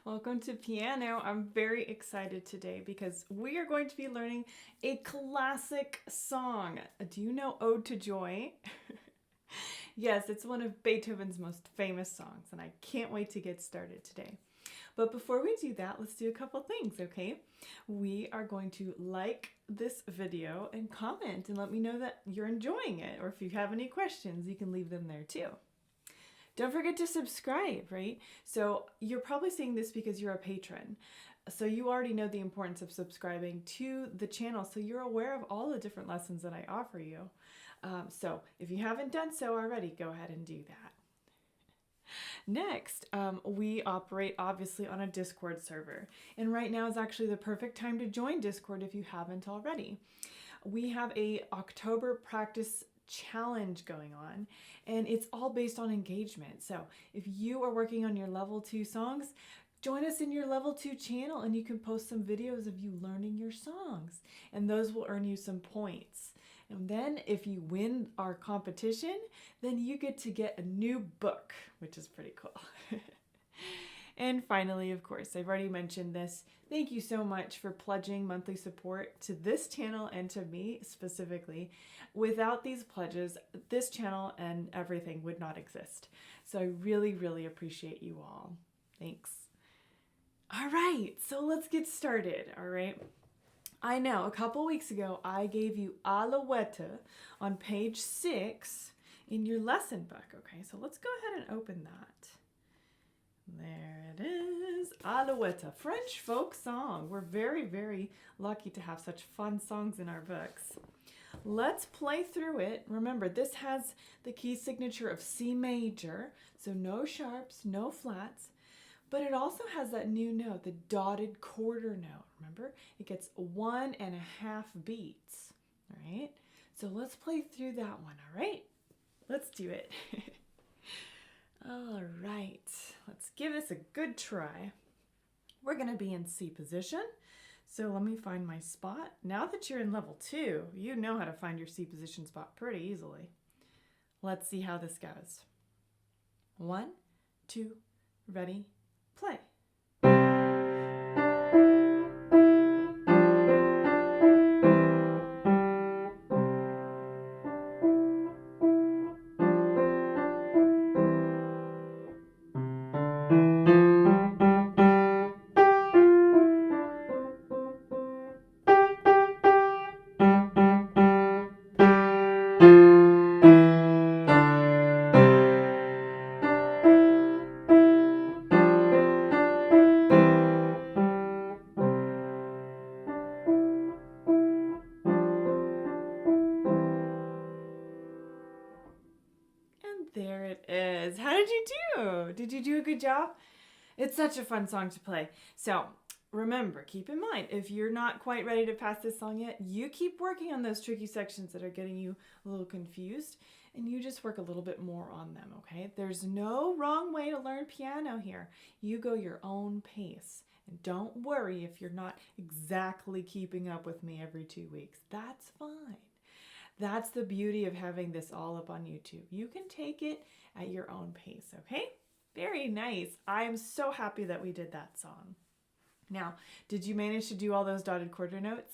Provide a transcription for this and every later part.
Welcome to piano. I'm very excited today because we are going to be learning a classic song. Do you know Ode to Joy? Yes, it's one of Beethoven's most famous songs, and I can't wait to get started today. But before we do that, let's do a couple things, okay? We are going to like this video and comment and let me know that you're enjoying it, or if you have any questions, you can leave them there too. Don't forget to subscribe, right? So you're probably seeing this because you're a patron. So you already know the importance of subscribing to the channel, so you're aware of all the different lessons that I offer you. So if you haven't done so already, go ahead and do that. Next, we operate obviously on a Discord server. And right now is actually the perfect time to join Discord if you haven't already. We have a October practice challenge going on, and it's all based on engagement. So if you are working on your level 2 songs, join us in your level 2 channel and you can post some videos of you learning your songs, and those will earn you some points. And then if you win our competition, then you get to get a new book, which is pretty cool. And finally, of course, I've already mentioned this. Thank you so much for pledging monthly support to this channel and to me specifically. Without these pledges, this channel and everything would not exist. So I really, really appreciate you all. Thanks. All right, so let's get started, all right? I know, a couple weeks ago, I gave you Alouette on page 6 in your lesson book, okay? So let's go ahead and open that. There it is, Alouette, a French folk song. We're very, very lucky to have such fun songs in our books. Let's play through it. Remember, this has the key signature of C major, so no sharps, no flats, but it also has that new note, the dotted quarter note. Remember, it gets 1.5 beats, all right? So let's play through that one, all right? Let's do it. All right, let's give this a good try. We're gonna be in C position. So let me find my spot. Now that you're in level 2, you know how to find your C position spot pretty easily. Let's see how this goes. 1, 2, ready, play. And there it is. How did you do? Did you do a good job? It's such a fun song to play. So remember, keep in mind, if you're not quite ready to pass this song yet, you keep working on those tricky sections that are getting you a little confused, and you just work a little bit more on them, okay? There's no wrong way to learn piano here. You go your own pace. And don't worry if you're not exactly keeping up with me every 2 weeks. That's fine. That's the beauty of having this all up on YouTube. You can take it at your own pace, okay? Very nice. I am so happy that we did that song. Now, did you manage to do all those dotted quarter notes?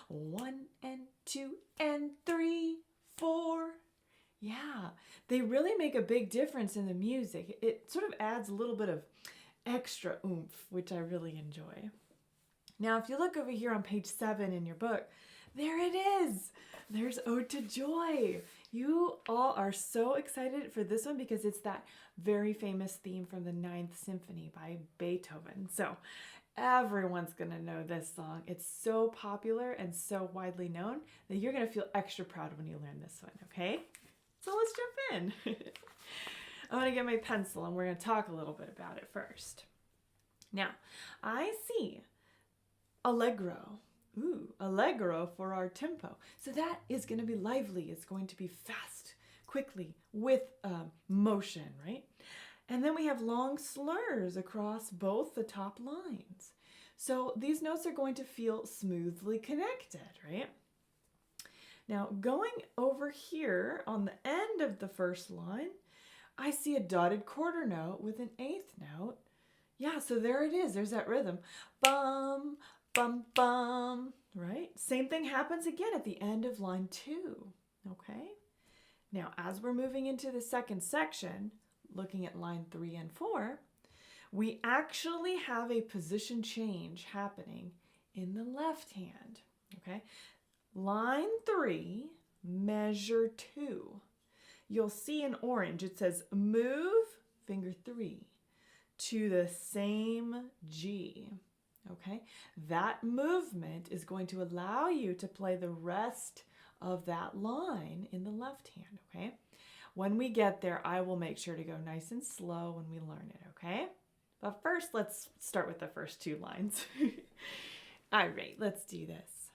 1 and 2 and 3, 4. Yeah, they really make a big difference in the music. It sort of adds a little bit of extra oomph, which I really enjoy. Now, if you look over here on page 7 in your book, there it is. There's Ode to Joy. You all are so excited for this one because it's that very famous theme from the Ninth Symphony by Beethoven. So everyone's going to know this song. It's so popular and so widely known that you're going to feel extra proud when you learn this one, okay? So let's jump in. I'm going to get my pencil and we're going to talk a little bit about it first. Now, I see Allegro. Ooh, allegro for our tempo. So that is going to be lively. It's going to be fast, quickly, with motion, right? And then we have long slurs across both the top lines. So these notes are going to feel smoothly connected, right? Now, going over here on the end of the first line, I see a dotted quarter note with an eighth note Yeah, so there it is. There's that rhythm. Bum, bum, bum, right? Same thing happens again at the end of line 2, okay? Now, as we're moving into the second section, looking at line 3 and 4, we actually have a position change happening in the left hand, okay? Line 3, measure 2. You'll see in orange, it says move finger 3 to the same G, okay? That movement is going to allow you to play the rest of that line in the left hand, okay? When we get there, I will make sure to go nice and slow when we learn it, okay? But first, let's start with the first 2 lines. All right, let's do this.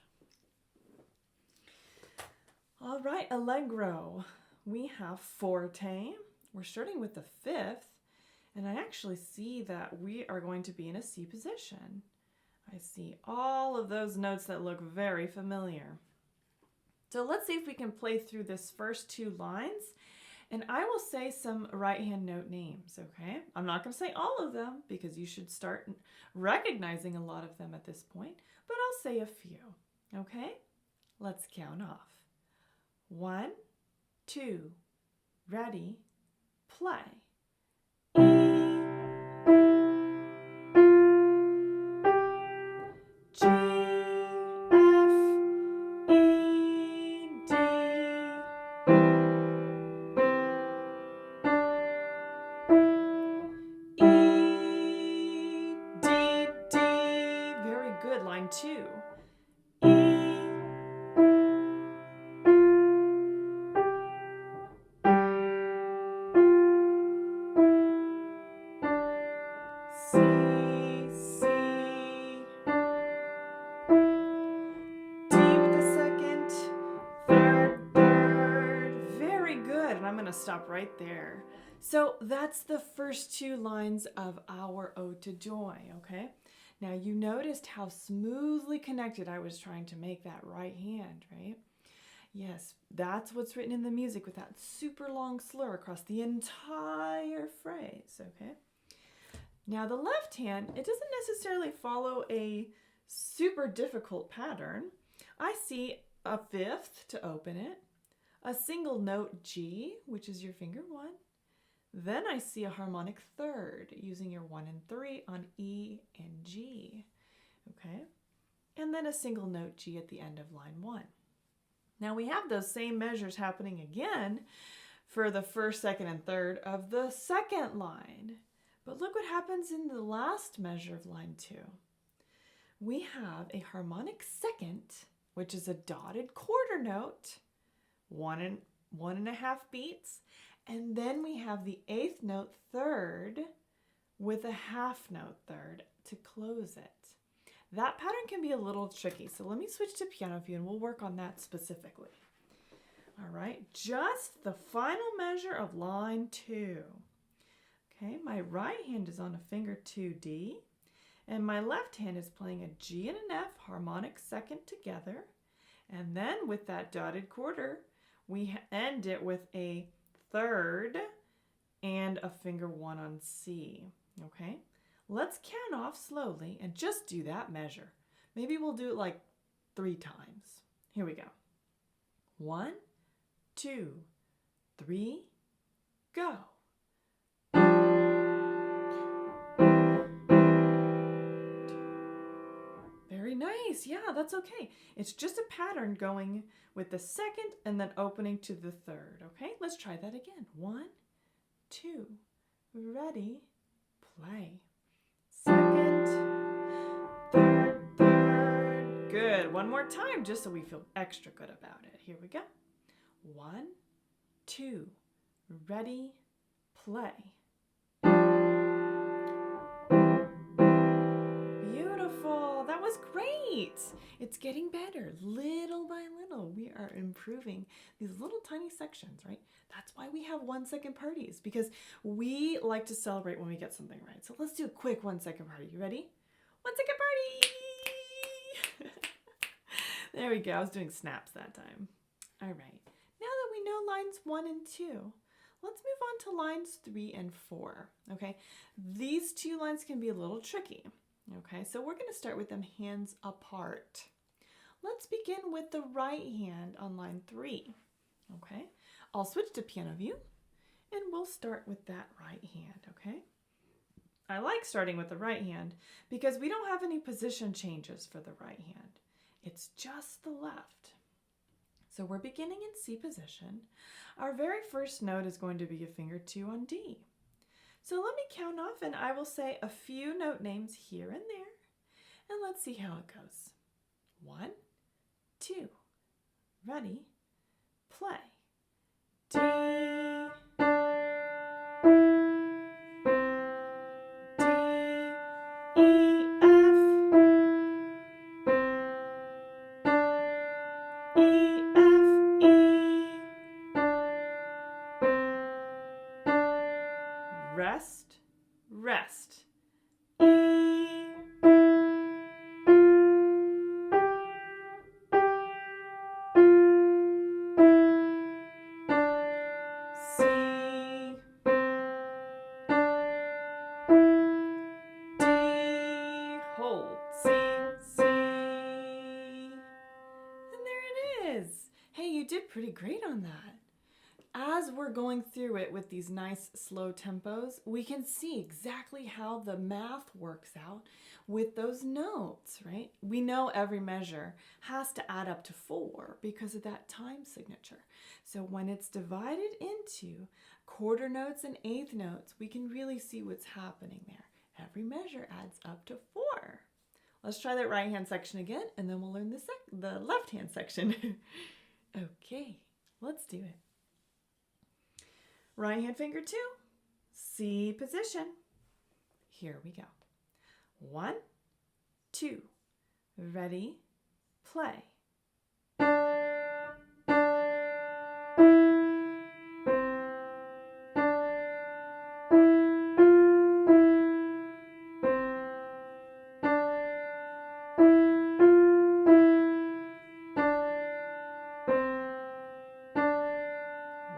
All right, Allegro. We have forte. We're starting with the 5th, and I actually see that we are going to be in a C position. I see all of those notes that look very familiar. So let's see if we can play through this first 2 lines, and I will say some right hand note names, okay? I'm not going to say all of them because you should start recognizing a lot of them at this point, but I'll say a few, okay? Let's count off. 1, 2, ready, play. G, F, E, D. E, D, D. Very good. Line 2. C, C. D with the second, third. Very good. And I'm going to stop right there. So that's the first 2 lines of our Ode to Joy, okay? Now you noticed how smoothly connected I was trying to make that right hand, right? Yes, that's what's written in the music with that super long slur across the entire phrase, okay? Now the left hand, it doesn't necessarily follow a super difficult pattern. I see a 5th to open it, a single note G, which is your finger 1. Then I see a harmonic 3rd using your 1 and 3 on E and G, okay? And then a single note G at the end of line 1. Now we have those same measures happening again for the 1st, 2nd, and 3rd of the second line. But look what happens in the last measure of line 2. We have a harmonic 2nd, which is a dotted quarter note, 1.5 beats, and then we have the 8th note 3rd with a half note 3rd to close it. That pattern can be a little tricky, so let me switch to piano view and we'll work on that specifically. All right, just the final measure of line 2. Okay, my right hand is on a finger 2D, and my left hand is playing a G and an F harmonic 2nd together, and then with that dotted quarter, we end it with a 3rd and a finger 1 on C, okay? Let's count off slowly and just do that measure. Maybe we'll do it like 3 times. Here we go. 1, 2, 3, go. Very nice. Yeah, that's okay. It's just a pattern going with the 2nd and then opening to the 3rd, okay? Let's try that again. 1, 2, ready, play. 2nd, 3rd, 3rd. Good. One more time just so we feel extra good about it. Here we go. 1, 2, ready, play. Beautiful. That was great. It's getting better little by little. We are improving these little tiny sections, right? That's why we have 1-second parties, because we like to celebrate when we get something right. So let's do a quick 1-second party. You ready? 1-second party. There we go. I was doing snaps that time. All right. Now that we know lines 1 and 2, let's move on to lines 3 and 4, okay? These two lines can be a little tricky, okay? So we're going to start with them hands apart. Let's begin with the right hand on line 3, okay? I'll switch to piano view, and we'll start with that right hand, okay? I like starting with the right hand because we don't have any position changes for the right hand. It's just the left. So we're beginning in C position. Our very first note is going to be a finger 2 on D. So let me count off and I will say a few note names here and there. And let's see how it goes. 1, 2, ready, play. D, rest, rest. E, C, D, hold, C, C. And there it is. Hey, you did pretty great on that. As we're going through it with these nice slow tempos, we can see exactly how the math works out with those notes, right? We know every measure has to add up to 4 because of that time signature. So when it's divided into quarter notes and eighth notes, we can really see what's happening there. Every measure adds up to 4. Let's try that right hand section again, and then we'll learn the left hand section. Okay, let's do it. Right hand finger 2, C position. Here we go. 1, 2, ready, play.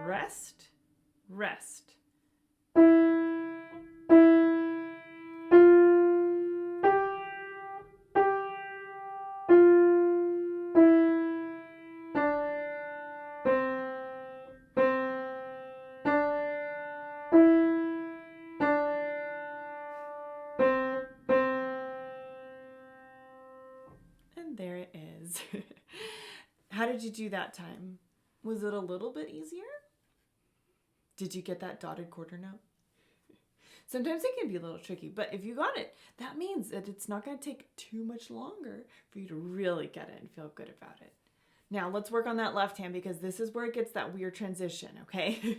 Rest, rest. And there it is. How did you do that time? Was it a little bit easier? Did you get that dotted quarter note? Sometimes it can be a little tricky, but if you got it, that means that it's not going to take too much longer for you to really get it and feel good about it. Now let's work on that left hand because this is where it gets that weird transition, okay?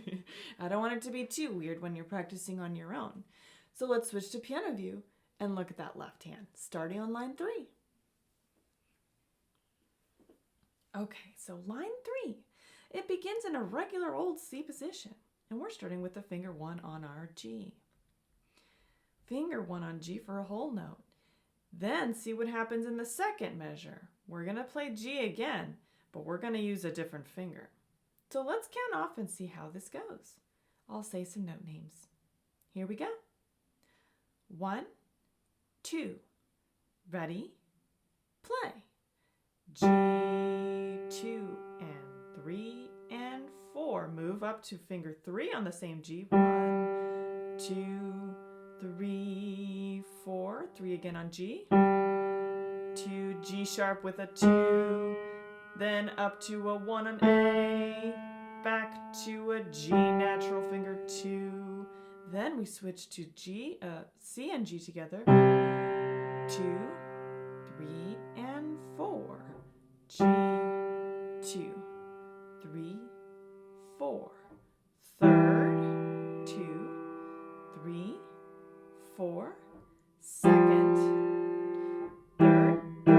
I don't want it to be too weird when you're practicing on your own. So let's switch to piano view and look at that left hand, starting on line 3. Okay, so line 3, it begins in a regular old C position, and we're starting with the finger 1 on our G. Finger 1 on G for a whole note. Then see what happens in the second measure. We're going to play G again, but we're going to use a different finger. So let's count off and see how this goes. I'll say some note names. Here we go. 1, 2, ready, play. G, 2, and 3, and 4. Move up to finger 3 on the same G. 1, 2, 3, 4. 3 again on G. 2, G sharp with a 2. Then up to a 1 on A. Back to a G natural finger 2. Then we switch to G, C and G together. 2, 3, and 4. G, 2, 3, 4. Third, 2, 3, 4. Second, third. Good.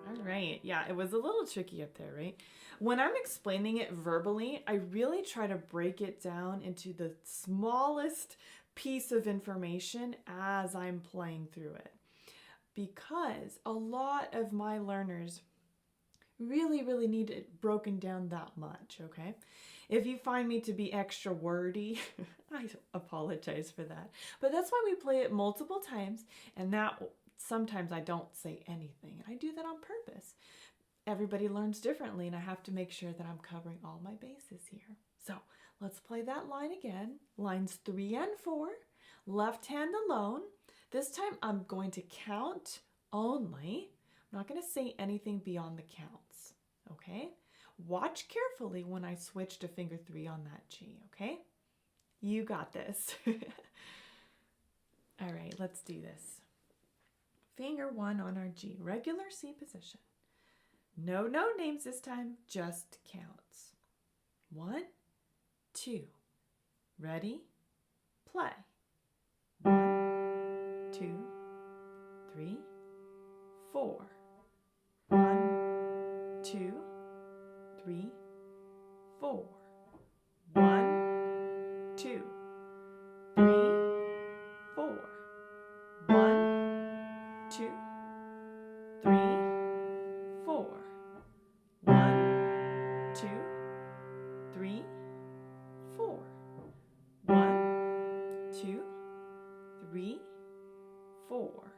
All right. Yeah, it was a little tricky up there, right? When I'm explaining it verbally, I really try to break it down into the smallest piece of information as I'm playing through it. Because a lot of my learners Really, really need it broken down that much, okay? If you find me to be extra wordy, I apologize for that. But that's why we play it multiple times, and that sometimes I don't say anything. I do that on purpose. Everybody learns differently, and I have to make sure that I'm covering all my bases here. So let's play that line again. Lines 3 and 4, left hand alone. This time I'm going to count only. I'm not going to say anything beyond the counts, okay? Watch carefully when I switch to finger 3 on that G, okay? You got this. All right, let's do this. Finger 1 on our G, regular C position. No names this time, just counts. 1, 2. Ready? Play. 1, 2, 3, 4. 1, 2, 3, 4. 1, 2, 3, 4. 1, 2, 3, 4. 1, 2, 3, 4. 1, 2, 3, 4.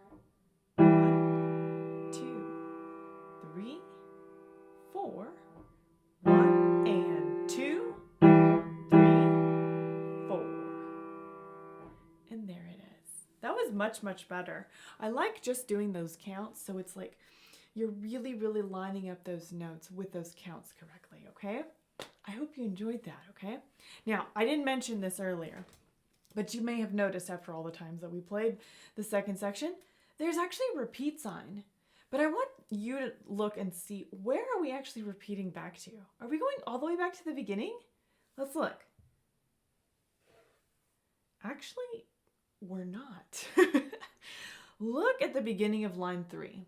1, 2, 3, 4. 1 and 2, 3, 4. And there it is. That was much better. I like just doing those counts, so it's like you're really lining up those notes with those counts correctly, okay? I hope you enjoyed that, okay? Now, I didn't mention this earlier, but you may have noticed after all the times that we played the second section, there's actually a repeat sign. But I want you to look and see, where are we actually repeating back to? Are we going all the way back to the beginning? Let's look. Actually, we're not. Look at the beginning of line 3.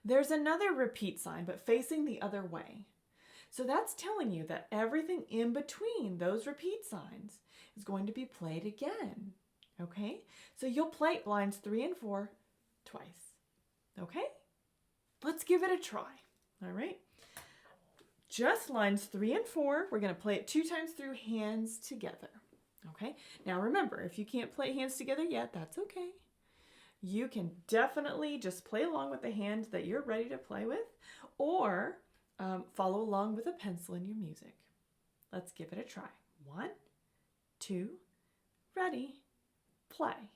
There's another repeat sign, but facing the other way. So that's telling you that everything in between those repeat signs is going to be played again. Okay? So you'll play lines 3 and 4 twice. Okay? Let's give it a try. All right? Just lines 3 and 4. We're going to play it 2 times through hands together. Okay? Now remember, if you can't play hands together yet, that's okay. You can definitely just play along with the hand that you're ready to play with, or follow along with a pencil in your music. Let's give it a try. 1, 2, ready, play.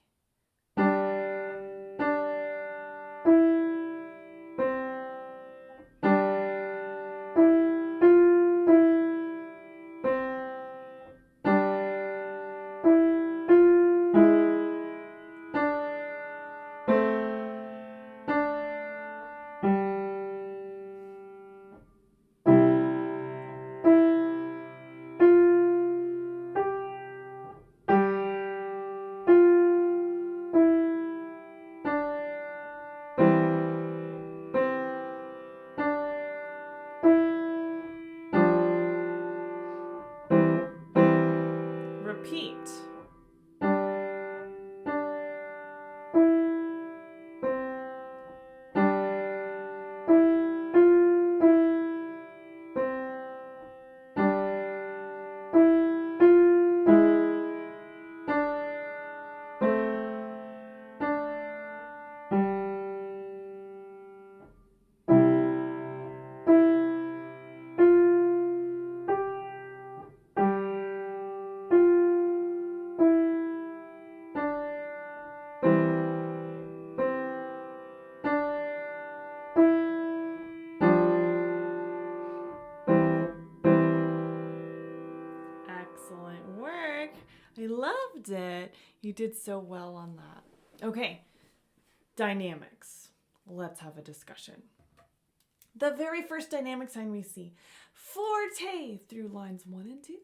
Repeat. Excellent work. I loved it. You did so well on that. Okay, dynamics. Let's have a discussion. The very first dynamic sign we see, forte through lines 1 and 2.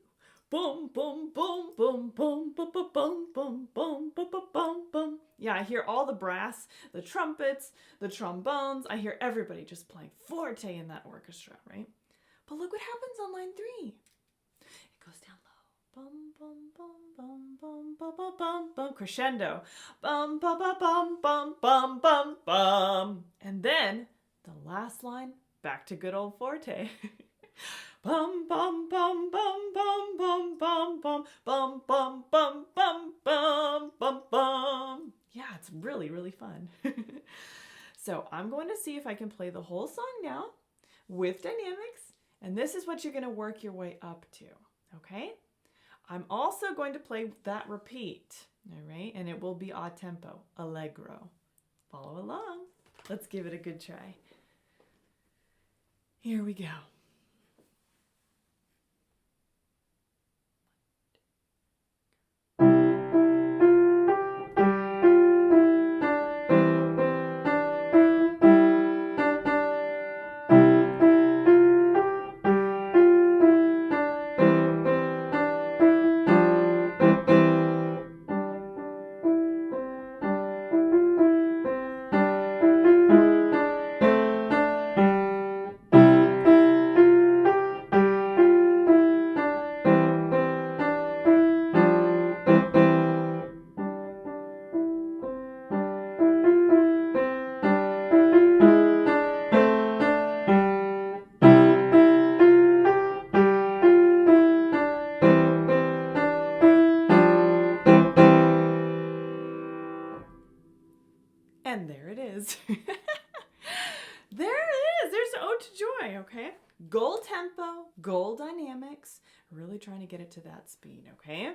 Boom, boom, boom, boom, boom, boom, boom, boom, boom, boom, boom, boom, boom, boom. Yeah, I hear all the brass, the trumpets, the trombones. I hear everybody just playing forte in that orchestra, right? But look what happens on line 3. It goes down low. Bum, bum, bum, bum, bum, bum, bum, bum, bum. Crescendo. Bum, bum, bum, bum, bum, bum, bum, bum. And then the last line, back to good old forte. Bum bum bum bum bum bum bum bum bum bum bum bum bum bum bum. Yeah, it's really, really fun. So I'm going to see if I can play the whole song now with dynamics, and this is what you're going to work your way up to, okay? I'm also going to play that repeat, all right? And it will be a tempo, allegro. Follow along. Let's give it a good try. Here we go. And there it is. There it is. There's Ode to Joy, okay? Goal tempo, goal dynamics. Really trying to get it to that speed, okay?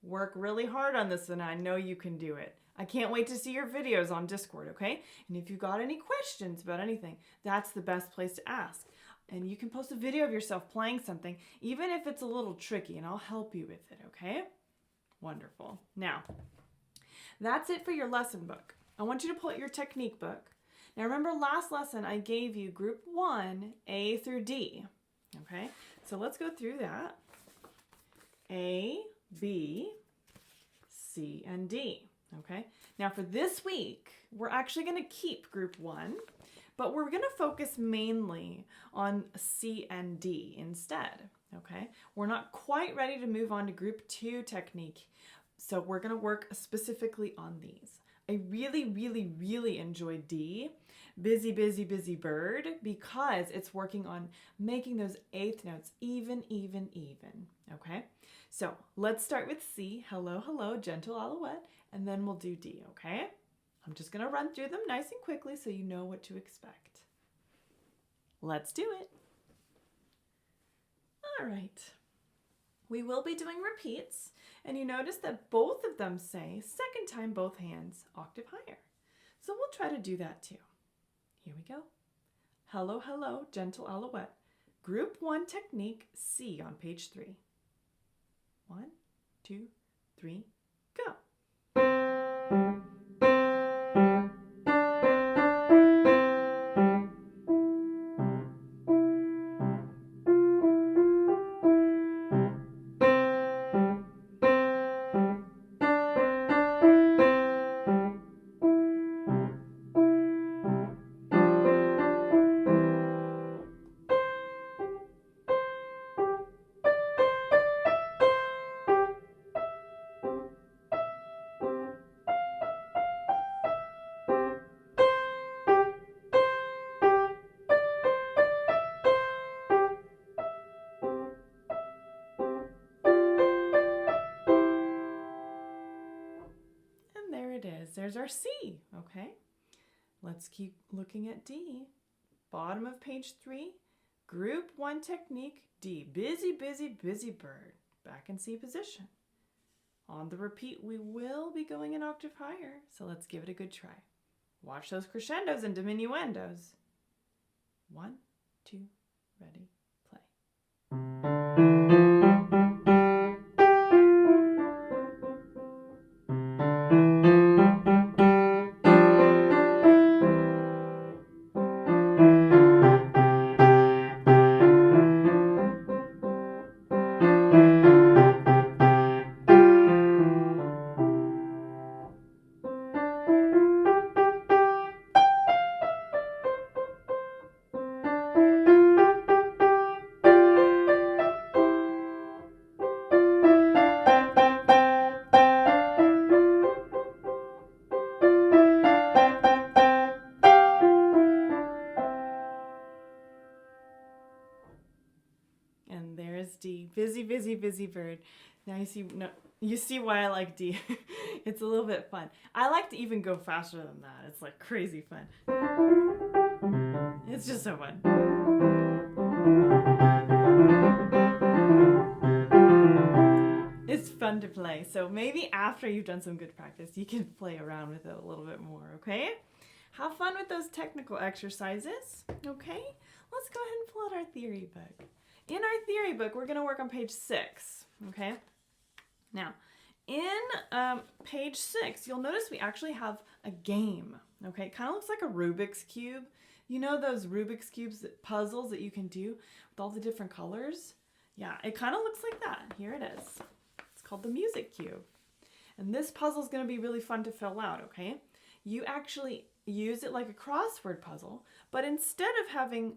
Work really hard on this, and I know you can do it. I can't wait to see your videos on Discord, okay? And if you got any questions about anything, that's the best place to ask. And you can post a video of yourself playing something, even if it's a little tricky, and I'll help you with it, okay? Wonderful. Now, that's it for your lesson book. I want you to pull out your technique book. Now remember last lesson I gave you group 1, A through D. Okay, so let's go through that. A, B, C, and D. Okay, now for this week, we're actually going to keep group 1, but we're going to focus mainly on C and D instead. Okay, we're not quite ready to move on to group 2 technique, so we're going to work specifically on these. I really, really, really enjoy D, busy, busy, busy bird, because it's working on making those eighth notes even, okay? So let's start with C, hello, hello, gentle alouette, and then we'll do D, okay? I'm just gonna run through them nice and quickly so you know what to expect. Let's do it. All right. We will be doing repeats, and you notice that both of them say, second time both hands, octave higher. So we'll try to do that too. Here we go. Hello, hello, gentle alouette. Group 1 technique, C on page 3. 1, 2, 3, go. There's our C, okay? Let's keep looking at D. Bottom of page 3, group 1 technique, D. Busy, busy, busy bird. Back in C position. On the repeat, we will be going an octave higher, so let's give it a good try. Watch those crescendos and diminuendos. 1, 2, ready, play. Lizzie Bird. Now you see why I like D. It's a little bit fun. I like to even go faster than that. It's like crazy fun. It's just so fun. It's fun to play. So maybe after you've done some good practice, you can play around with it a little bit more, okay? Have fun with those technical exercises, okay? Let's go ahead and pull out our theory book. In our theory book, we're going to work on page 6, okay? Now, in page 6, you'll notice we actually have a game, okay? It kind of looks like a Rubik's Cube. You know those Rubik's Cubes, puzzles that you can do with all the different colors? Yeah, it kind of looks like that. Here it is. It's called the Music Cube. And this puzzle is going to be really fun to fill out, okay? You actually use it like a crossword puzzle, but instead of having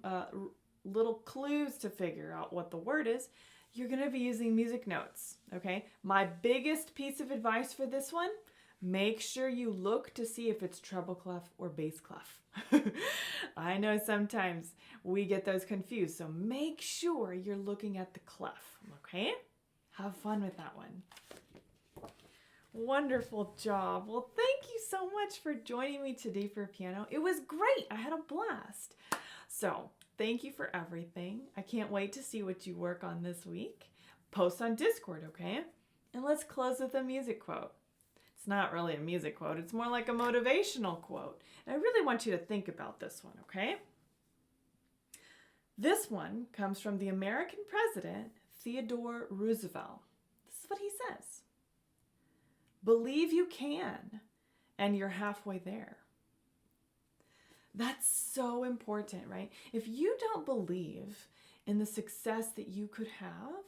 little clues to figure out what the word is, you're going to be using music notes, okay? My biggest piece of advice for this one, make sure you look to see if it's treble clef or bass clef. I know sometimes we get those confused, so make sure you're looking at the clef, okay? Have fun with that one. Wonderful job. Well, thank you so much for joining me today for piano. It was great. I had a blast. So, thank you for everything. I can't wait to see what you work on this week. Post on Discord, okay? And let's close with a music quote. It's not really a music quote. It's more like a motivational quote. And I really want you to think about this one, okay? This one comes from the American president, Theodore Roosevelt. This is what he says. Believe you can, and you're halfway there. That's so important, right? If you don't believe in the success that you could have,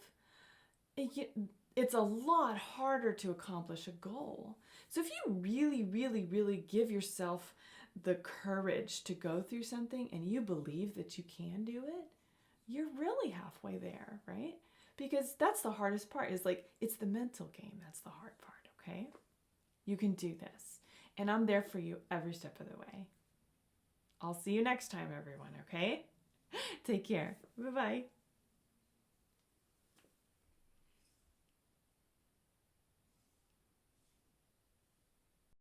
it's a lot harder to accomplish a goal. So if you really, really, really give yourself the courage to go through something and you believe that you can do it, you're really halfway there, right? Because that's the hardest part, is like, it's the mental game. That's the hard part. Okay? You can do this. And I'm there for you every step of the way. I'll see you next time, everyone, okay? Take care. Bye-bye.